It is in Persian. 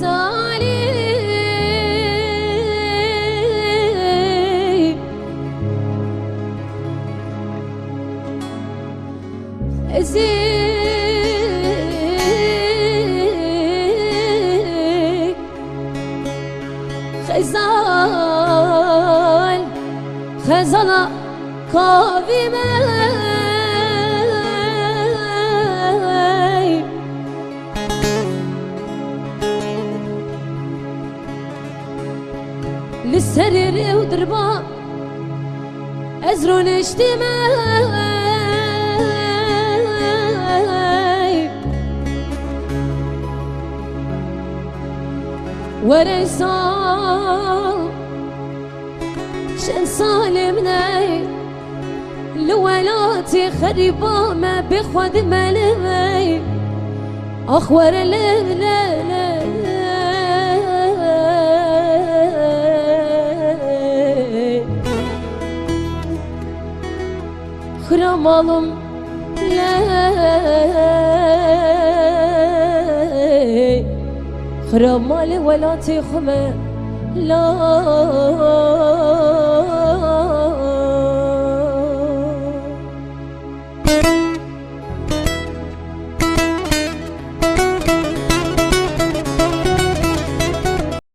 سالي ازيك خزال خزالة قاومة للسرير ودربا أزرون اجتماعي ورسال شن صالمني لولاتي خريبا ما بخود ملمي أخور لا لا لا خرمالم لا خرمال ولاتي خمه لا